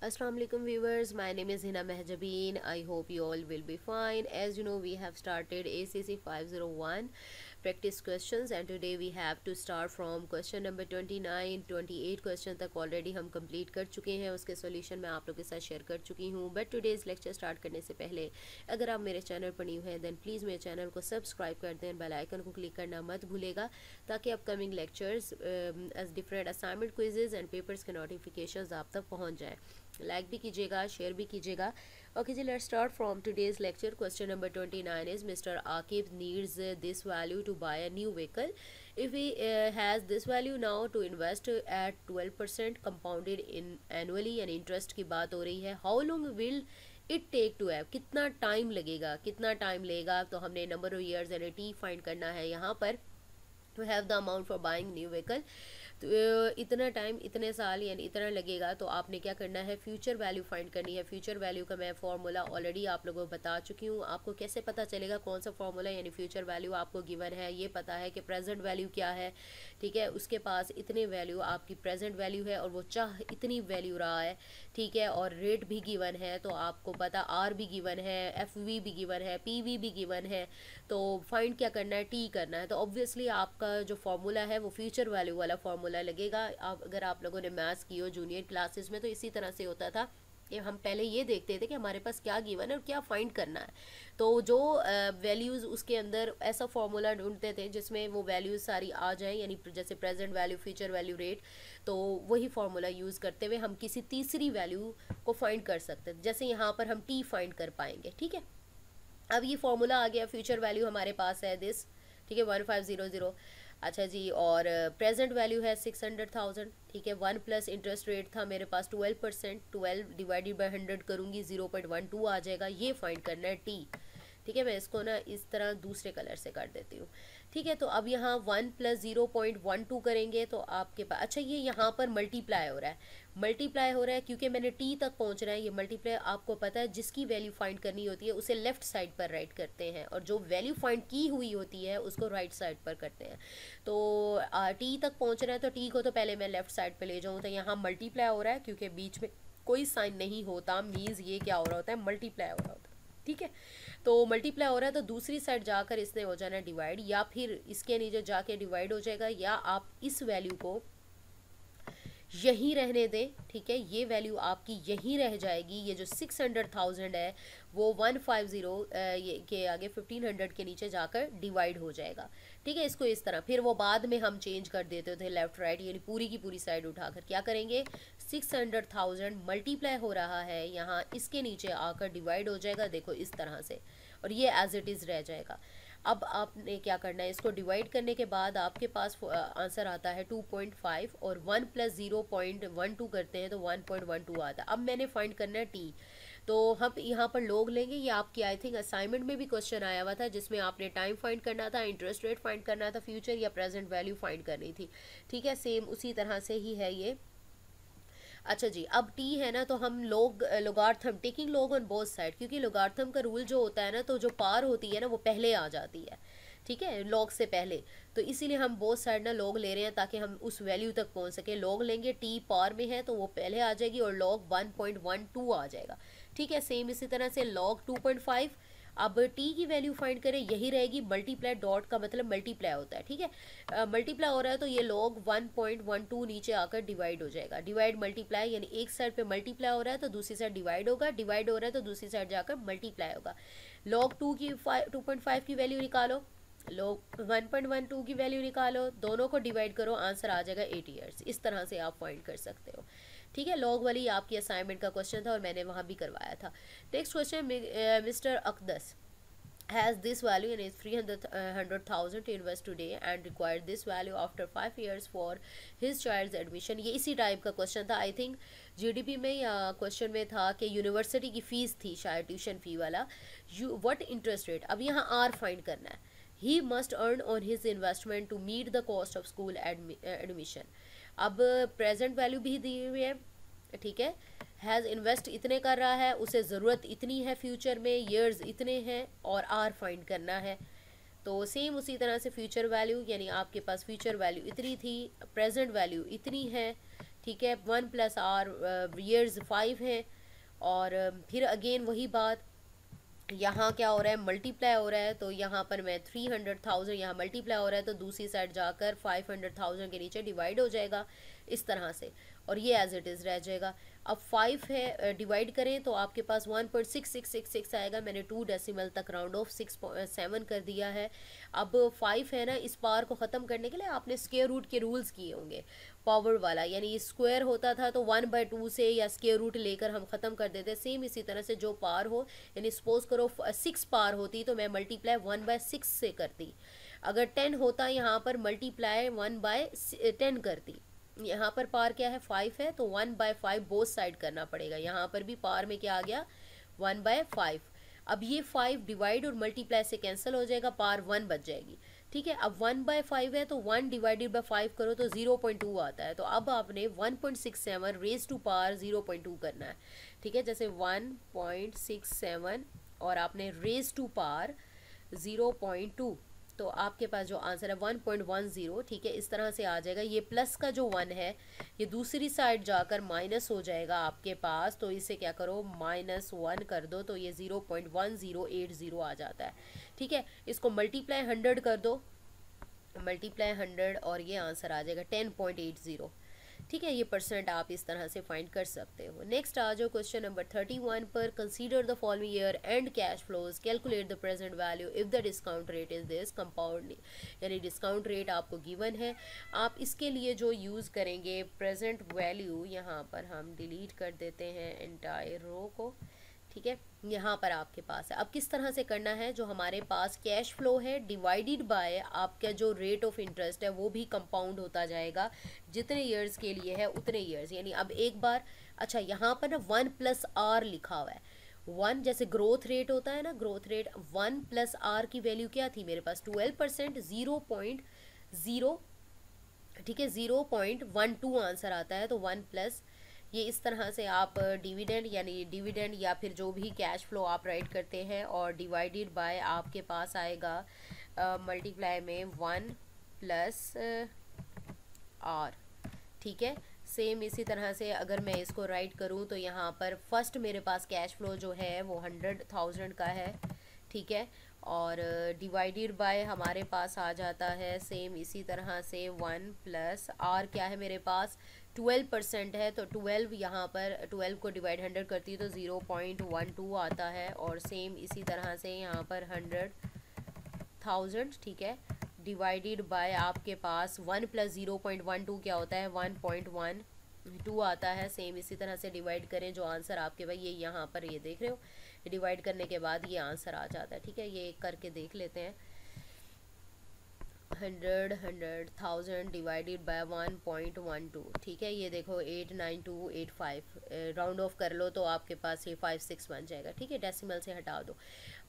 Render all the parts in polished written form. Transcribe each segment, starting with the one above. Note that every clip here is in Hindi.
Assalamu alaikum viewers, my name is Hina Mehjabeen. I hope you all will be fine. As you know, we have started ACC 501 practice questions and today we have to start from question number 29. 28 question तक ऑलरेडी हम कंप्लीट कर चुके हैं, उसके सॉल्यूशन मैं आप लोगों के साथ शेयर कर चुकी हूँ। बट टुडेज़ लेक्चर स्टार्ट करने से पहले अगर आप मेरे चैनल पर न्यू हैं देन प्लीज़ मेरे चैनल को सब्सक्राइब कर दें, बेल आइकन को क्लिक करना मत भूलेगा ताकि upcoming lectures as different assignment quizzes and papers के नोटिफिकेशन आप तक पहुँच जाएँ। लाइक भी कीजिएगा, शेयर भी कीजिएगा। ओके जी, let's start from today's lecture. Question number 29 is mister Aqib needs this value to buy a new vehicle if he has this value now to invest at 12% compounded in annually and interest की बात हो रही है। how long will it take to have, कितना टाइम लगेगा, कितना टाइम लेगा, तो हमने नंबर ऑफ ईयर्स यानी टी फाइंड करना है यहाँ पर to have the amount for buying new vehicle. तो इतना टाइम, इतने साल यानी इतना लगेगा, तो आपने क्या करना है, फ्यूचर वैल्यू फाइंड करनी है। फ्यूचर वैल्यू का मैं फार्मूला ऑलरेडी आप लोगों को बता चुकी हूँ। आपको कैसे पता चलेगा कौन सा फार्मूला, यानी फ्यूचर वैल्यू आपको गिवन है, ये पता है कि प्रेजेंट वैल्यू क्या है, ठीक है, उसके पास इतने वैल्यू आपकी प्रेजेंट वैल्यू है और वो चाह इतनी वैल्यू रहा है, ठीक है, और रेट भी गिवन है, तो आपको पता आर भी गिवन है, एफ वी भी गिवन है, पी वी भी गिवन है, तो फाइंड क्या करना है, टी करना है। तो ऑब्वियसली आपका जो फार्मूला है वो फ्यूचर वैल्यू वाला फार्मूला लगेगा। अगर आप लोगों ने मैथ्स की हो जूनियर क्लासेस में तो इसी तरह से होता था कि हम पहले ये देखते थे कि हमारे पास क्या गिवन है और क्या फाइंड करना है, तो जो वैल्यूज़ उसके अंदर ऐसा फार्मूला ढूंढते थे जिसमें वो वैल्यूज़ सारी आ जाए, यानी जैसे present value, future value, rate, तो वही फार्मूला यूज़ करते हुए हम किसी तीसरी वैल्यू को फाइंड कर सकते थे। जैसे यहाँ पर हम टी फाइंड कर पाएंगे, ठीक है। अब ये फॉर्मूला आ गया, फ्यूचर वैल्यू हमारे पास है दिस, ठीक है, 1500। अच्छा जी, और प्रेजेंट वैल्यू है 600,000, ठीक है। 1 प्लस इंटरेस्ट रेट था मेरे पास 12%, 12 डिवाइडेड बाई 100 करूँगी 0.12 आ जाएगा। ये फाइंड करना है टी, ठीक है। मैं इसको ना इस तरह दूसरे कलर से कर देती हूँ, ठीक है। तो अब यहाँ 1 प्लस 0.12 करेंगे तो आपके पास, अच्छा ये यहाँ पर मल्टीप्लाई हो रहा है, मल्टीप्लाई हो रहा है क्योंकि मैंने टी तक पहुँचना है। ये मल्टीप्लाई आपको पता है जिसकी वैल्यू फाइंड करनी होती है उसे लेफ्ट साइड पर राइट करते हैं और जो वैल्यू फाइंड की हुई होती है उसको राइट साइड पर करते हैं। तो टी तक पहुँचना है तो टी को तो पहले मैं लेफ्ट साइड पर ले जाऊँ, तो यहाँ मल्टीप्लाई हो रहा है क्योंकि बीच में कोई साइन नहीं होता, मीन्स ये क्या हो रहा होता है, मल्टीप्लाई हो रहा होता है, ठीक है। तो मल्टीप्लाई हो रहा है तो दूसरी साइड जाकर इसने हो जाना डिवाइड, या फिर इसके नीचे जाके डिवाइड हो जाएगा, या आप इस वैल्यू को यहीं रहने दें, ठीक है। ये वैल्यू आपकी यहीं रह जाएगी। ये जो 600,000 है वो 150 के आगे 1500 के नीचे जाकर डिवाइड हो जाएगा, ठीक है। इसको इस तरह, फिर वो बाद में हम चेंज कर देते थे लेफ्ट राइट, यानी पूरी की पूरी साइड उठाकर क्या करेंगे, 600,000 मल्टीप्लाई हो रहा है यहाँ, इसके नीचे आकर डिवाइड हो जाएगा, देखो इस तरह से, और ये एज इट इज़ रह जाएगा। अब आपने क्या करना है, इसको डिवाइड करने के बाद आपके पास आंसर आता है 2.5 और 1 प्लस 0.12 करते हैं तो 1.12 आता है। अब मैंने फाइंड करना है टी, तो हम यहाँ पर लोग लेंगे। ये आपकी आई थिंक असाइनमेंट में भी क्वेश्चन आया हुआ था जिसमें आपने टाइम फाइंड करना था, इंटरेस्ट रेट फाइंड करना था, फ्यूचर या प्रेजेंट वैल्यू फाइंड करनी थी, ठीक है। सेम उसी तरह से ही है ये। अच्छा जी, अब टी है ना, तो हम logarithm, taking log on both side, क्योंकि लोगार्थम का रूल जो होता है ना, तो जो पार होती है ना वो पहले आ जाती है, ठीक है, लॉग से पहले। तो इसीलिए हम बोथ साइड ना लॉग ले रहे हैं ताकि हम उस वैल्यू तक पहुंच सके। लॉग लेंगे, टी पार में है तो वो पहले आ जाएगी और लॉग 1.12 आ जाएगा, ठीक है। सेम इसी तरह से लॉग 2.5, अब टी की वैल्यू फाइंड करें, यही रहेगी, मल्टीप्लाई, डॉट का मतलब मल्टीप्लाई होता है, ठीक है। मल्टीप्लाई हो रहा है तो ये लॉग 1.12 नीचे आकर डिवाइड हो जाएगा। डिवाइड मल्टीप्लाई, यानी एक साइड पे मल्टीप्लाई हो रहा है तो दूसरी साइड डिवाइड होगा, डिवाइड हो रहा है तो दूसरी साइड जाकर मल्टीप्लाई होगा। लॉग 2.5 की वैल्यू निकालो, लॉग 1.12 की वैल्यू निकालो, दोनों को डिवाइड करो, आंसर आ जाएगा 8 ईयर्स। इस तरह से आप फाइंड कर सकते हो, ठीक है। लॉग वाली आपकी असाइनमेंट का क्वेश्चन था और मैंने वहाँ भी करवाया था। Next question, mister Aqdas has this value and is 300,000 to invest today and required this value after 5 years for his child's admission। ये इसी टाइप का क्वेश्चन था, आई थिंक जीडीपी में या क्वेश्चन में था कि यूनिवर्सिटी की फ़ीस थी शायद, ट्यूशन फ़ी वाला। व्हाट इंटरेस्ट रेट, अब यहाँ आर फाइंड करना है। He must earn on his investment to meet the cost of school admission. अब प्रेजेंट वैल्यू भी दी हुई है, ठीक है। हैज़ इन्वेस्ट इतने कर रहा है, उसे ज़रूरत इतनी है फ्यूचर में, ईयर्स इतने हैं, और आर फाइंड करना है। तो सेम उसी तरह से फ्यूचर वैल्यू, यानी आपके पास फ्यूचर वैल्यू इतनी थी, प्रेजेंट वैल्यू इतनी है, ठीक है, 1 + r ईयर्स 5 है। और फिर अगेन वही बात, यहाँ क्या हो रहा है, मल्टीप्लाई हो रहा है, तो यहाँ पर मैं 300,000 यहाँ मल्टीप्लाई हो रहा है तो दूसरी साइड जाकर 500,000 के नीचे डिवाइड हो जाएगा इस तरह से, और ये एज इट इज़ रह जाएगा। अब 5 है, डिवाइड करें तो आपके पास 1.6666 आएगा। मैंने 2 डेसिमल तक राउंड ऑफ 6.7 कर दिया है। अब 5 है ना, इस पावर को ख़त्म करने के लिए आपने स्क्वायर रूट के रूल्स किए होंगे, पावर वाला, यानी स्क्वायर होता था तो 1/2 से या स्क्वायर रूट लेकर हम ख़त्म कर देते। सेम इसी तरह से जो पावर हो, यानी सपोज करो 6 पावर होती तो मैं मल्टीप्लाई 1/6 से करती। अगर 10 होता यहाँ पर मल्टीप्लाई 1/10 करती। यहाँ पर पार क्या है, 5 है, तो 1/5 बोथ साइड करना पड़ेगा। यहाँ पर भी पार में क्या आ गया, 1/5। अब ये 5 डिवाइड और मल्टीप्लाई से कैंसिल हो जाएगा, पार 1 बच जाएगी। ठीक है, अब 1/5 है तो 1 डिवाइडेड बाई 5 करो तो 0.2 आता है। तो अब आपने 1.67 रेज टू पावर 0.2 करना है। ठीक है, जैसे 1.67 और आपने रेज टू पावर 0.2, तो आपके पास जो आंसर है 1.10। ठीक है, इस तरह से आ जाएगा। ये प्लस का जो 1 है ये दूसरी साइड जाकर माइनस हो जाएगा आपके पास, तो इसे क्या करो, -1 कर दो तो ये 0.1080 आ जाता है। ठीक है, इसको मल्टीप्लाई 100 कर दो, मल्टीप्लाई 100 और ये आंसर आ जाएगा 10.80। ठीक है, ये परसेंट आप इस तरह से फाइंड कर सकते हो। नेक्स्ट आ जाओ क्वेश्चन नंबर 31 पर। Consider the following year and cash flows, calculate the present value if the discount rate is this compound, यानी डिस्काउंट रेट आपको गिवन है। आप इसके लिए जो यूज़ करेंगे प्रेजेंट वैल्यू, यहाँ पर हम डिलीट कर देते हैं एंटायर रो को। ठीक है, यहाँ पर आपके पास है। अब किस तरह से करना है, जो हमारे पास कैश फ्लो है डिवाइडेड बाय आपका जो रेट ऑफ इंटरेस्ट है वो भी कंपाउंड होता जाएगा, जितने ईयर्स के लिए है उतने ईयर्स, यानी अब एक बार, अच्छा यहाँ पर ना 1+r लिखा हुआ है। 1 जैसे ग्रोथ रेट होता है ना, ग्रोथ रेट, 1+r की वैल्यू क्या थी मेरे पास, 12%, 0.0, ठीक है, 0.12 आंसर आता है। तो 1+, ये इस तरह से आप डिविडेंड, यानी डिविडेंड या फिर जो भी कैश फ्लो आप राइट करते हैं, और डिवाइडेड बाय आपके पास आएगा मल्टीप्लाई में 1+r। ठीक है, सेम इसी तरह से अगर मैं इसको राइट करूं तो यहाँ पर फर्स्ट मेरे पास कैश फ्लो जो है वो 100,000 का है। ठीक है, और डिवाइडेड बाय हमारे पास आ जाता है सेम इसी तरह से 1+r, क्या है मेरे पास 12% है, तो 12 यहाँ पर 12 को डिवाइड 100 करती है तो 0.12 आता है। और सेम इसी तरह से यहाँ पर 100,000, ठीक है, डिवाइडेड बाय आपके पास 1 + 0.12 क्या होता है, 1.12 आता है। सेम इसी तरह से डिवाइड करें, जो आंसर आपके भाई ये यहाँ पर ये देख रहे हो, डिवाइड करने के बाद ये आंसर आ जाता है। ठीक है, ये करके देख लेते हैं। 100,000 डिवाइडेड बाय 1.12, ठीक है, ये देखो 89285, राउंड ऑफ कर लो तो आपके पास ये 56 बन जाएगा। ठीक है, डेसिमल से हटा दो।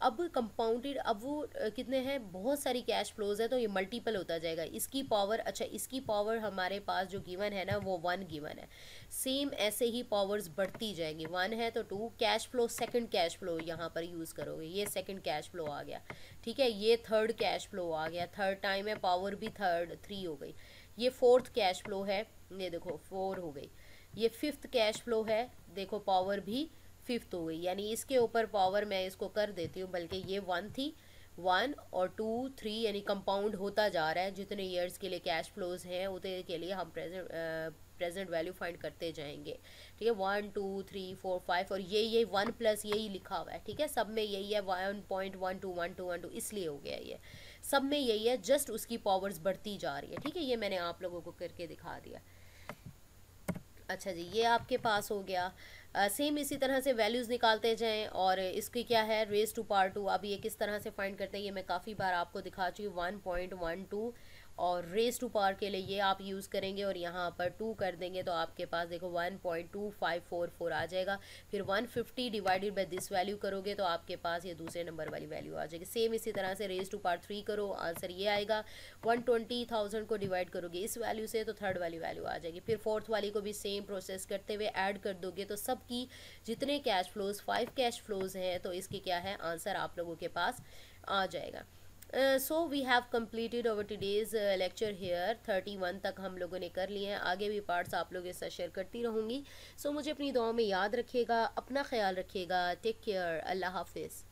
अब कंपाउंडेड, अब वो कितने हैं, बहुत सारी कैश फ्लोज है तो ये मल्टीपल होता जाएगा। इसकी पावर, अच्छा इसकी पावर हमारे पास जो गिवन है ना वो 1 गिवन है। सेम ऐसे ही पावर्स बढ़ती जाएंगी, 1 है तो 2, cash flow second cash flow यहाँ पर यूज़ करोगे, ये सेकंड कैश फ्लो आ गया। ठीक है, ये थर्ड कैश फ्लो आ गया, थर्ड टाइम है, पावर भी थर्ड 3 हो गई। ये फोर्थ कैश फ्लो है, ये देखो 4 हो गई। ये फिफ्थ कैश फ्लो है, देखो पावर भी फिफ्थ हो गई, यानी इसके ऊपर पावर मैं इसको कर देती हूँ, बल्कि ये 1 थी, 1 और 2 3, यानी कंपाउंड होता जा रहा है। जितने ईयर्स के लिए कैश फ्लोज हैं उतने के लिए हम प्रेजेंट वैल्यू फाइंड करते जाएंगे। ठीक है, 1 2 3 4 5, और ये 1+ यही लिखा हुआ है। ठीक है, सब में यही है, 1.121212, इसलिए हो गया ये, सब में यही है, जस्ट उसकी पावर्स बढ़ती जा रही है। ठीक है, ये मैंने आप लोगों को करके दिखा दिया। अच्छा जी, ये आपके पास हो गया। सेम इसी तरह से वैल्यूज़ निकालते जाएं, और इसकी क्या है, रेज टू पावर 2। अब ये किस तरह से फाइंड करते हैं ये मैं काफ़ी बार आपको दिखा चुकी हूँ। 1.12 और रेज टू पावर के लिए ये आप यूज़ करेंगे, और यहाँ पर 2 कर देंगे तो आपके पास देखो 1.2544 आ जाएगा। फिर 150 डिवाइडेड बाय दिस वैल्यू करोगे तो आपके पास ये दूसरे नंबर वाली वैल्यू आ जाएगी। सेम इसी तरह से रेज टू पावर 3 करो, आंसर ये आएगा। 120,000 को डिवाइड करोगे इस वैल्यू से तो थर्ड वाली वैल्यू आ जाएगी। फिर फोर्थ वाली को भी सेम प्रोसेस करते हुए ऐड कर दोगे तो सबकी जितने कैश फ्लोज 5 कैश फ्लोज हैं तो इसके क्या है आंसर आप लोगों के पास आ जाएगा। So we have completed our today's lecture here. 31 तक हम लोगों ने कर लिए हैं, आगे भी पार्ट्स आप लोगों के साथ शेयर करती रहूँगी. सो मुझे अपनी दुआओं में याद रखिएगा, अपना ख्याल रखिएगा. Take care. अल्लाह हाफिज़.